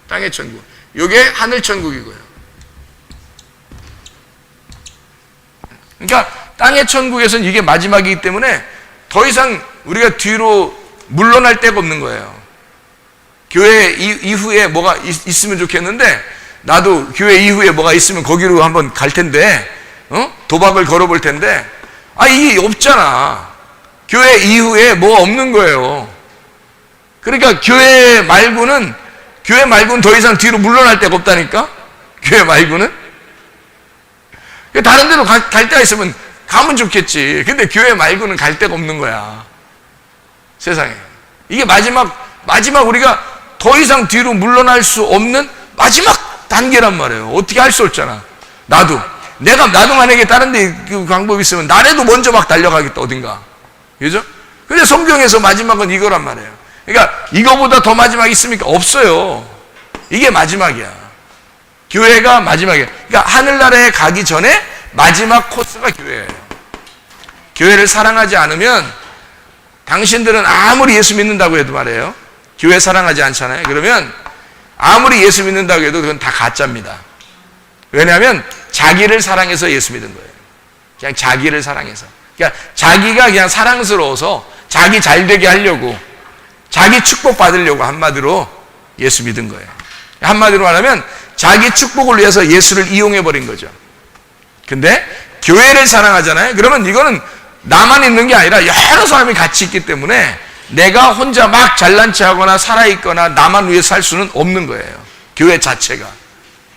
땅의 천국. 요게 하늘 천국이고요. 그러니까 땅의 천국에서는 이게 마지막이기 때문에 더 이상 우리가 뒤로 물러날 데가 없는 거예요. 교회 이후에 뭐가 있으면 좋겠는데, 나도 교회 이후에 뭐가 있으면 거기로 한번 갈 텐데, 도박을 걸어볼 텐데, 이게 없잖아. 교회 이후에 뭐 없는 거예요. 그러니까 교회 말고는 더 이상 뒤로 물러날 데가 없다니까? 교회 말고는? 다른 데로 갈 데가 있으면 가면 좋겠지. 근데 교회 말고는 갈 데가 없는 거야. 세상에. 이게 마지막 우리가 더 이상 뒤로 물러날 수 없는 마지막 단계란 말이에요. 어떻게 할 수 없잖아. 나도 만약에 다른 데 그 방법이 있으면 나라도 먼저 막 달려가겠다, 어딘가. 그죠? 근데 성경에서 마지막은 이거란 말이에요. 그러니까 이거보다 더 마지막 있습니까? 없어요. 이게 마지막이야. 교회가 마지막이야. 그러니까 하늘나라에 가기 전에 마지막 코스가 교회예요. 교회를 사랑하지 않으면 당신들은 아무리 예수 믿는다고 해도 말이에요. 교회 사랑하지 않잖아요. 그러면 아무리 예수 믿는다고 해도 그건 다 가짜입니다. 왜냐하면 자기를 사랑해서 예수 믿은 거예요. 그냥 자기를 사랑해서. 그러니까 자기가 그냥 사랑스러워서 자기 잘 되게 하려고, 자기 축복 받으려고 한마디로 예수 믿은 거예요. 한마디로 말하면 자기 축복을 위해서 예수를 이용해 버린 거죠. 근데 교회를 사랑하잖아요. 그러면 이거는 나만 있는 게 아니라 여러 사람이 같이 있기 때문에 내가 혼자 막 잘난 체하거나 살아있거나 나만 위해 살 수는 없는 거예요. 교회 자체가.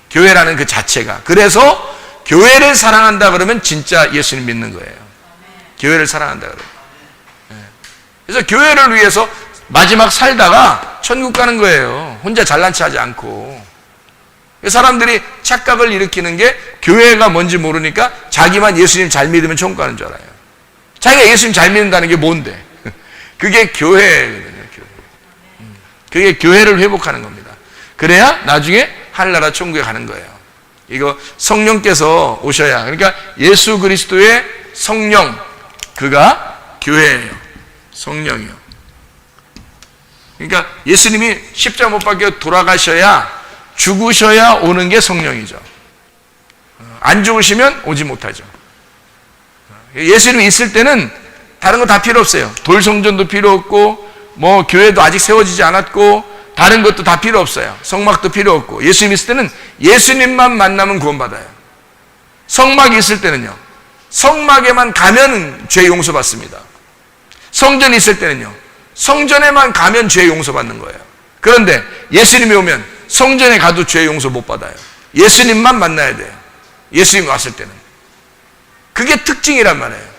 교회라는 그 자체가. 그래서 교회를 사랑한다 그러면 진짜 예수님 믿는 거예요. 교회를 사랑한다 그러면. 그래서 교회를 위해서 마지막 살다가 천국 가는 거예요. 혼자 잘난 체하지 않고. 사람들이 착각을 일으키는 게 교회가 뭔지 모르니까 자기만 예수님 잘 믿으면 천국 가는 줄 알아요. 자기가 예수님 잘 믿는다는 게 뭔데? 그게 교회거든요. 그게 교회를 회복하는 겁니다. 그래야 나중에 하늘나라 천국에 가는 거예요. 이거 성령께서 오셔야. 그러니까 예수 그리스도의 성령, 그가 교회예요. 성령이요. 그러니까 예수님이 십자가 못 박혀 돌아가셔야, 죽으셔야 오는 게 성령이죠. 안 죽으시면 오지 못하죠. 예수님이 있을 때는 다른 거 다 필요 없어요. 돌성전도 필요 없고, 뭐 교회도 아직 세워지지 않았고, 다른 것도 다 필요 없어요. 성막도 필요 없고. 예수님 있을 때는 예수님만 만나면 구원받아요. 성막이 있을 때는요, 성막에만 가면 죄 용서받습니다. 성전이 있을 때는요, 성전에만 가면 죄 용서받는 거예요. 그런데 예수님이 오면 성전에 가도 죄 용서 못 받아요. 예수님만 만나야 돼요. 예수님이 왔을 때는. 그게 특징이란 말이에요.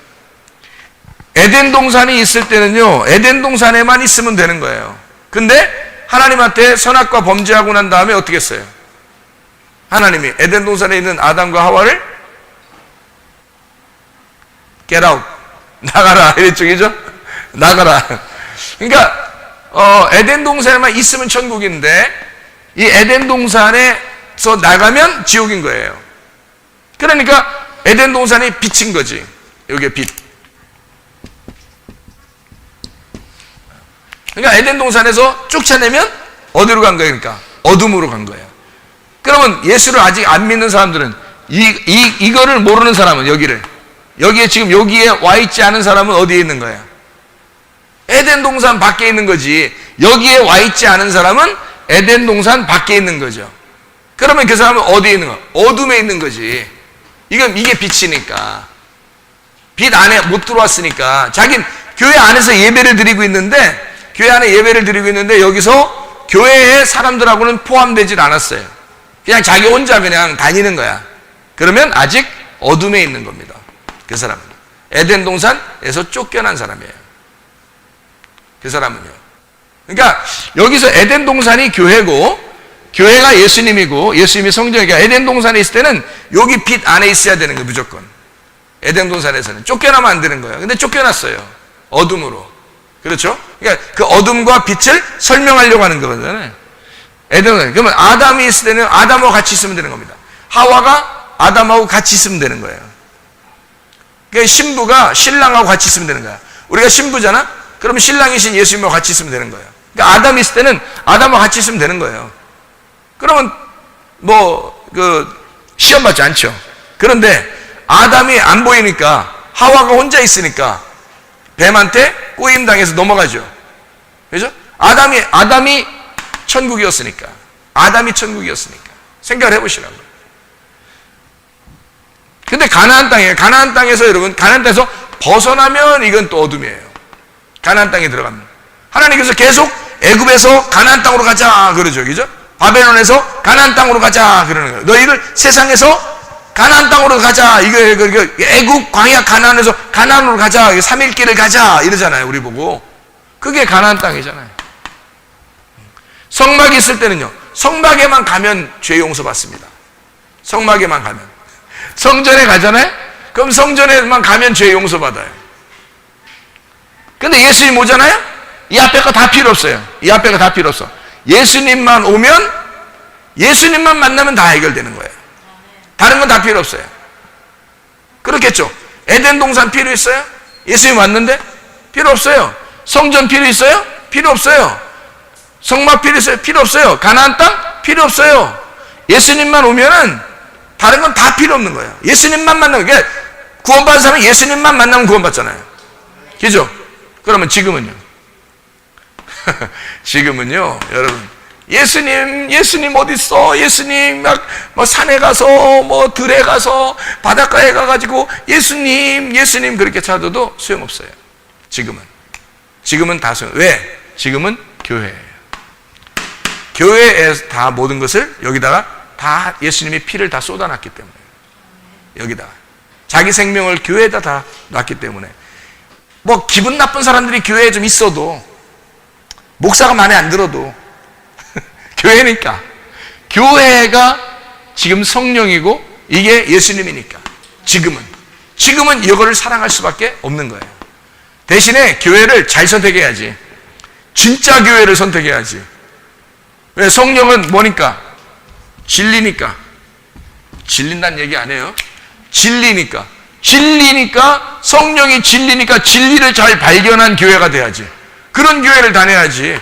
에덴 동산이 있을 때는요, 에덴 동산에만 있으면 되는 거예요. 근데 하나님한테 선악과 범죄하고 난 다음에 어떻게 했어요? 하나님이 에덴 동산에 있는 아담과 하와를 get out, 나가라 이랬죠, 그죠? 나가라. 그러니까 에덴 동산에만 있으면 천국인데 이 에덴 동산에서 나가면 지옥인 거예요. 그러니까 에덴 동산이 빛인 거지. 여기에 빛. 그러니까 에덴 동산에서 쫓아내면 어디로 간 거예요? 그러니까 어둠으로 간 거예요. 그러면 예수를 아직 안 믿는 사람들은 이거를 모르는 사람은 여기에 지금 여기에 와 있지 않은 사람은 어디에 있는 거예요? 에덴 동산 밖에 있는 거지. 여기에 와 있지 않은 사람은 에덴 동산 밖에 있는 거죠. 그러면 그 사람은 어디에 있는 거야? 어둠에 있는 거지. 이게 빛이니까. 빛 안에 못 들어왔으니까. 자기는 교회 안에서 예배를 드리고 있는데, 교회 안에 예배를 드리고 있는데 여기서 교회의 사람들하고는 포함되질 않았어요. 그냥 자기 혼자 그냥 다니는 거야. 그러면 아직 어둠에 있는 겁니다. 그 사람은. 에덴 동산에서 쫓겨난 사람이에요. 그 사람은요. 그러니까 여기서 에덴 동산이 교회고, 교회가 예수님이고, 예수님이 성전이니까 에덴 동산에 있을 때는 여기 빛 안에 있어야 되는 거예요, 무조건. 에덴 동산에서는. 쫓겨나면 안 되는 거예요. 근데 쫓겨났어요. 어둠으로. 그렇죠? 그러니까 그 어둠과 빛을 설명하려고 하는 거잖아요. 에덴. 그러면 아담이 있을 때는 아담하고 같이 있으면 되는 겁니다. 하와가 아담하고 같이 있으면 되는 거예요. 그러니까 신부가 신랑하고 같이 있으면 되는 거야. 우리가 신부잖아? 그러면 신랑이신 예수님하고 같이 있으면 되는 거예요. 그러니까 아담이 있을 때는 아담하고 같이 있으면 되는 거예요. 그러면 시험 받지 않죠. 그런데 아담이 안 보이니까, 하와가 혼자 있으니까 뱀한테 꼬임당해서 넘어가죠. 그죠? 아담이 천국이었으니까. 생각을 해보시라고요. 근데 가나안 땅에서 여러분, 가나안 땅에서 벗어나면 이건 또 어둠이에요. 가나안 땅에 들어가면. 하나님께서 계속 애굽에서 가나안 땅으로 가자 그러죠. 그죠? 바벨론에서 가나안 땅으로 가자 그러는 거예요. 너희들 세상에서 가나안 땅으로 가자. 이거 애굽 광야 가나안에서 가나안으로 가자. 3일 길을 가자 이러잖아요. 우리 보고. 그게 가나안 땅이잖아요. 성막이 있을 때는요. 성막에만 가면 죄 용서받습니다. 성막에만 가면. 성전에 가잖아요. 그럼 성전에만 가면 죄 용서받아요. 근데 예수님 오잖아요. 이 앞에 거 다 필요 없어요. 예수님만 오면, 예수님만 만나면 다 해결되는 거예요. 다른 건 다 필요 없어요. 그렇겠죠. 에덴 동산 필요 있어요? 예수님 왔는데? 필요 없어요. 성전 필요 있어요? 필요 없어요. 성막 필요 있어요? 필요 없어요. 가나안 땅? 필요 없어요. 예수님만 오면은 다른 건 다 필요 없는 거예요. 예수님만 만나면, 그러니까 구원받은 사람은 예수님만 만나면 구원받잖아요. 그죠? 그러면 지금은요? 지금은요, 여러분. 예수님 어딨어? 예수님 막 산에 가서, 들에 가서, 바닷가에 가가지고, 예수님 그렇게 찾아도 소용없어요. 지금은 다 왜? 지금은 교회예요. 교회에 다 모든 것을 여기다가 다 예수님의 피를 다 쏟아놨기 때문에. 여기다가. 자기 생명을 교회에다 다 놨기 때문에. 기분 나쁜 사람들이 교회에 좀 있어도, 목사가 마음에 안 들어도, 교회니까. 교회가 지금 성령이고, 이게 예수님이니까. 지금은 이거를 사랑할 수밖에 없는 거예요. 대신에 교회를 잘 선택해야지. 진짜 교회를 선택해야지. 왜? 성령은 뭐니까? 진리니까. 진린다는 얘기 안 해요. 진리니까, 성령이 진리니까 진리를 잘 발견한 교회가 돼야지. 그런 교회를 다녀야지.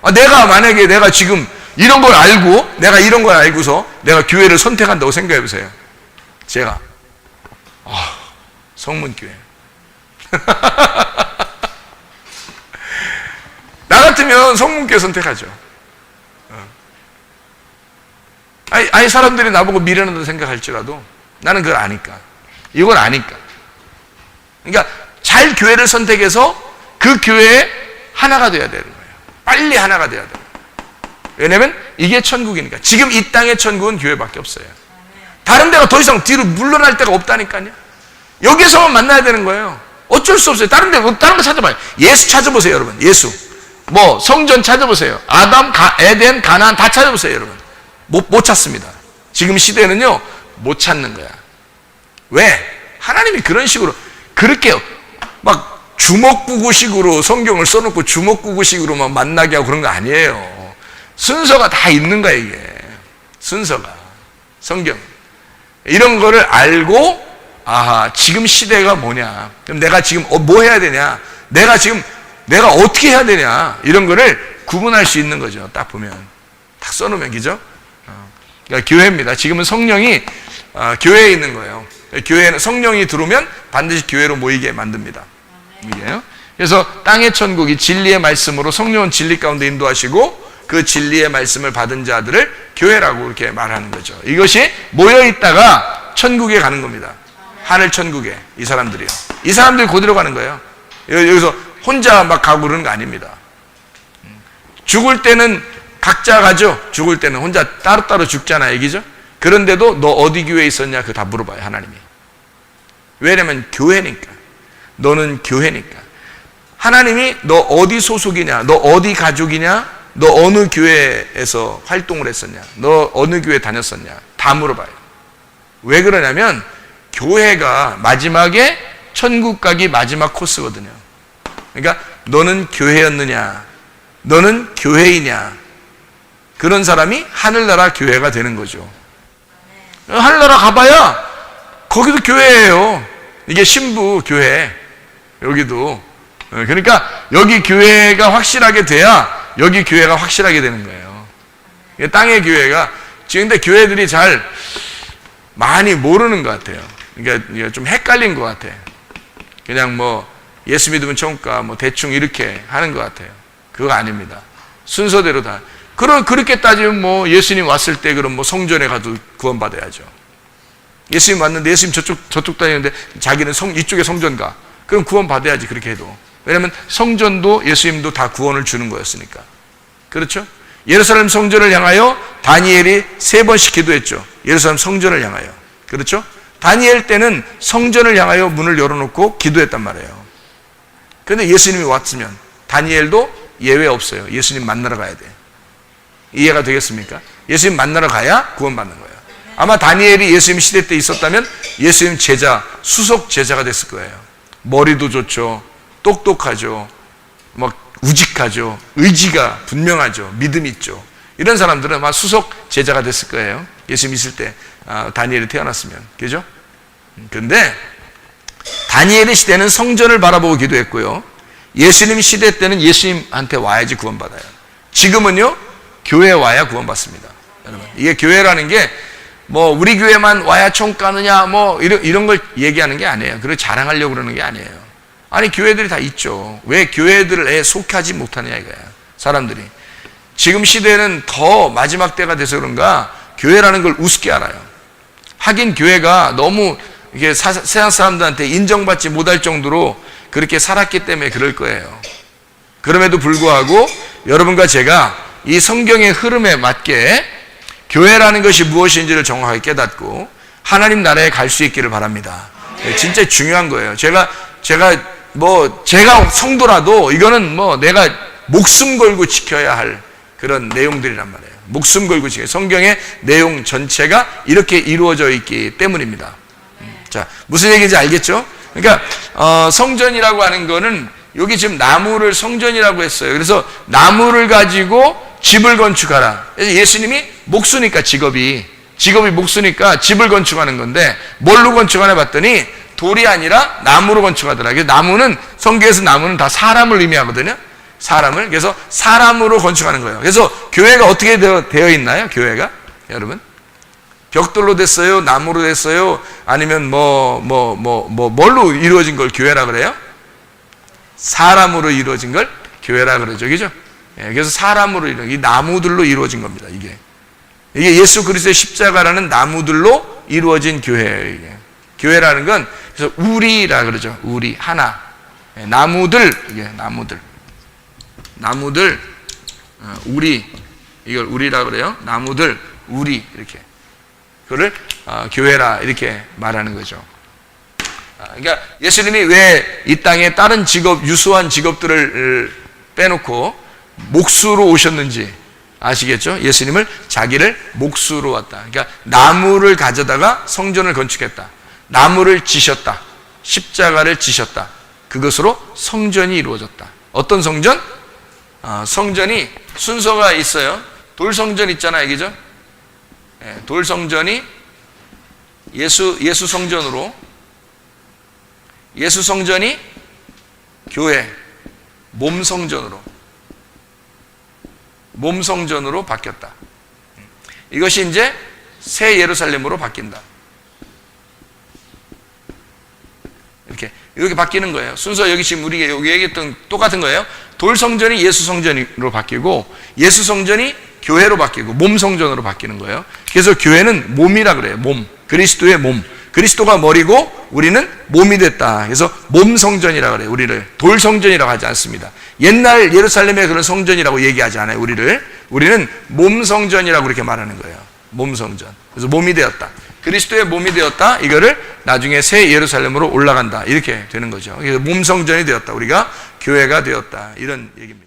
만약에 내가 지금 이런 걸 알고서 내가 교회를 선택한다고 생각해 보세요. 제가 성문교회 나 같으면 성문교회 선택하죠. 아니 사람들이 나보고 미련하다고 생각할지라도 나는 그걸 아니까. 이걸 아니까. 그러니까 잘 교회를 선택해서 그 교회에 하나가 돼야 되는 거예요. 빨리 하나가 돼야 돼요. 왜냐면 이게 천국이니까. 지금 이 땅의 천국은 교회밖에 없어요. 다른 데가 더 이상 뒤로 물러날 데가 없다니까요. 여기서만 만나야 되는 거예요. 어쩔 수 없어요. 다른 거 찾아봐요. 예수 찾아보세요, 여러분. 예수. 성전 찾아보세요. 아담, 에덴, 가나안 다 찾아보세요, 여러분. 못 찾습니다. 지금 시대는요, 못 찾는 거야. 왜? 하나님이 그런 식으로, 그렇게 주먹구구식으로 성경을 써놓고 주먹구구식으로만 만나게 하고 그런 거 아니에요. 순서가 다 있는 거야, 이게. 순서가. 성경. 이런 거를 알고, 지금 시대가 뭐냐. 그럼 내가 지금 뭐 해야 되냐. 내가 어떻게 해야 되냐. 이런 거를 구분할 수 있는 거죠. 딱 보면. 딱 써놓으면, 그죠? 그러니까 교회입니다. 지금은 성령이 교회에 있는 거예요. 교회는 성령이 들어오면 반드시 교회로 모이게 만듭니다. 이게요. 그래서 땅의 천국이 진리의 말씀으로 성령은 진리 가운데 인도하시고 그 진리의 말씀을 받은 자들을 교회라고 이렇게 말하는 거죠. 이것이 모여 있다가 천국에 가는 겁니다. 하늘 천국에 이 사람들이요. 이 사람들이 그대로 가는 거예요. 여기서 혼자 막 가고 그러는 거 아닙니다. 죽을 때는 각자 가죠. 죽을 때는 혼자 따로따로 죽잖아요. 얘기죠. 그런데도 너 어디 교회에 있었냐? 그거 다 물어봐요. 하나님이. 왜냐면 교회니까. 너는 교회니까. 하나님이 너 어디 소속이냐? 너 어디 가족이냐? 너 어느 교회에서 활동을 했었냐? 너 어느 교회 다녔었냐? 다 물어봐요. 왜 그러냐면 교회가 마지막에 천국 가기 마지막 코스거든요. 그러니까 너는 교회였느냐? 너는 교회이냐? 그런 사람이 하늘나라 교회가 되는 거죠. 하늘나라 가봐야 거기도 교회예요. 이게 신부 교회. 여기도. 그러니까 여기 교회가 확실하게 돼야 여기 교회가 확실하게 되는 거예요. 땅의 교회가 지금 근데 교회들이 잘 많이 모르는 것 같아요. 그러니까 좀 헷갈린 것 같아. 그냥 뭐 예수 믿으면 천국 가, 뭐 대충 이렇게 하는 것 같아요. 그거 아닙니다. 순서대로 다. 그렇게 따지면 뭐 예수님 왔을 때 그럼 뭐 성전에 가도 구원받아야죠. 예수님 왔는데 예수님 저쪽 다니는데 자기는 이쪽에 성전 가. 그럼 구원받아야지, 그렇게 해도. 왜냐하면 성전도 예수님도 다 구원을 주는 거였으니까. 그렇죠? 예루살렘 성전을 향하여 다니엘이 3번씩 기도했죠. 예루살렘 성전을 향하여. 그렇죠? 다니엘 때는 성전을 향하여 문을 열어놓고 기도했단 말이에요. 그런데 예수님이 왔으면 다니엘도 예외 없어요. 예수님 만나러 가야 돼. 이해가 되겠습니까? 예수님 만나러 가야 구원받는 거예요. 아마 다니엘이 예수님 시대 때 있었다면 예수님 제자, 수석 제자가 됐을 거예요. 머리도 좋죠. 똑똑하죠. 막 우직하죠. 의지가 분명하죠. 믿음 있죠. 이런 사람들은 아마 수석 제자가 됐을 거예요. 예수님 있을 때 다니엘이 태어났으면. 그죠? 그런데 다니엘의 시대는 성전을 바라보고 기도했고요. 예수님 시대 때는 예수님한테 와야지 구원받아요. 지금은요, 교회에 와야 구원받습니다. 여러분, 이게 교회라는 게 뭐 우리 교회만 와야 총 가느냐 뭐 이런 걸 얘기하는 게 아니에요. 그걸 자랑하려고 그러는 게 아니에요. 아니, 교회들이 다 있죠. 왜 교회들에 속하지 못하느냐 이거야. 사람들이 지금 시대는 더 마지막 때가 돼서 그런가 교회라는 걸 우습게 알아요. 하긴 교회가 너무 이게 세상 사람들한테 인정받지 못할 정도로 그렇게 살았기 때문에 그럴 거예요. 그럼에도 불구하고 여러분과 제가 이 성경의 흐름에 맞게 교회라는 것이 무엇인지를 정확하게 깨닫고 하나님 나라에 갈 수 있기를 바랍니다. 진짜 중요한 거예요. 제가 성도라도 이거는 뭐 내가 목숨 걸고 지켜야 할 그런 내용들이란 말이에요. 목숨 걸고 지켜야. 성경의 내용 전체가 이렇게 이루어져 있기 때문입니다. 자, 무슨 얘기인지 알겠죠? 그러니까 성전이라고 하는 거는 여기 지금 나무를 성전이라고 했어요. 그래서 나무를 가지고 집을 건축하라. 그래서 예수님이 목수니까 직업이 목수니까 집을 건축하는 건데 뭘로 건축하나 봤더니 돌이 아니라 나무로 건축하더라. 그래서 나무는 성경에서 나무는 다 사람을 의미하거든요. 사람을. 그래서 사람으로 건축하는 거예요. 그래서 교회가 어떻게 되어 있나요? 교회가 여러분 벽돌로 됐어요? 나무로 됐어요? 아니면 뭘로 이루어진 걸 교회라 그래요? 사람으로 이루어진 걸 교회라 그러죠. 그죠? 그래서 사람으로 이 나무들로 이루어진 겁니다. 이게 예수 그리스도의 십자가라는 나무들로 이루어진 교회예요. 이게. 교회라는 건 그래서 우리라 그러죠. 우리 하나. 나무들 이게 나무들 우리 이걸 우리라 그래요. 나무들 우리 이렇게 그거를 교회라 이렇게 말하는 거죠. 그러니까 예수님이 왜 이 땅에 다른 직업 유수한 직업들을 빼놓고 목수로 오셨는지 아시겠죠? 예수님을 자기를 목수로 왔다. 그러니까 나무를 가져다가 성전을 건축했다. 나무를 지셨다. 십자가를 지셨다. 그것으로 성전이 이루어졌다. 어떤 성전? 성전이 순서가 있어요. 돌성전 있잖아요. 그죠? 돌성전이 예수 성전으로, 예수 성전이 교회 몸 성전으로 바뀌었다. 이것이 이제 새 예루살렘으로 바뀐다. 이렇게 바뀌는 거예요. 순서 여기 지금 우리가 여기 얘기했던 똑같은 거예요. 돌 성전이 예수 성전으로 바뀌고 예수 성전이 교회로 바뀌고 몸 성전으로 바뀌는 거예요. 그래서 교회는 몸이라 그래요. 몸. 그리스도의 몸. 그리스도가 머리고 우리는 몸이 됐다. 그래서 몸 성전이라 그래요. 우리를 돌 성전이라고 하지 않습니다. 옛날 예루살렘의 그런 성전이라고 얘기하지 않아요. 우리는 몸 성전이라고 그렇게 말하는 거예요. 몸 성전. 그래서 몸이 되었다. 그리스도의 몸이 되었다. 이거를 나중에 새 예루살렘으로 올라간다. 이렇게 되는 거죠. 그래서 몸 성전이 되었다. 우리가 교회가 되었다. 이런 얘기입니다.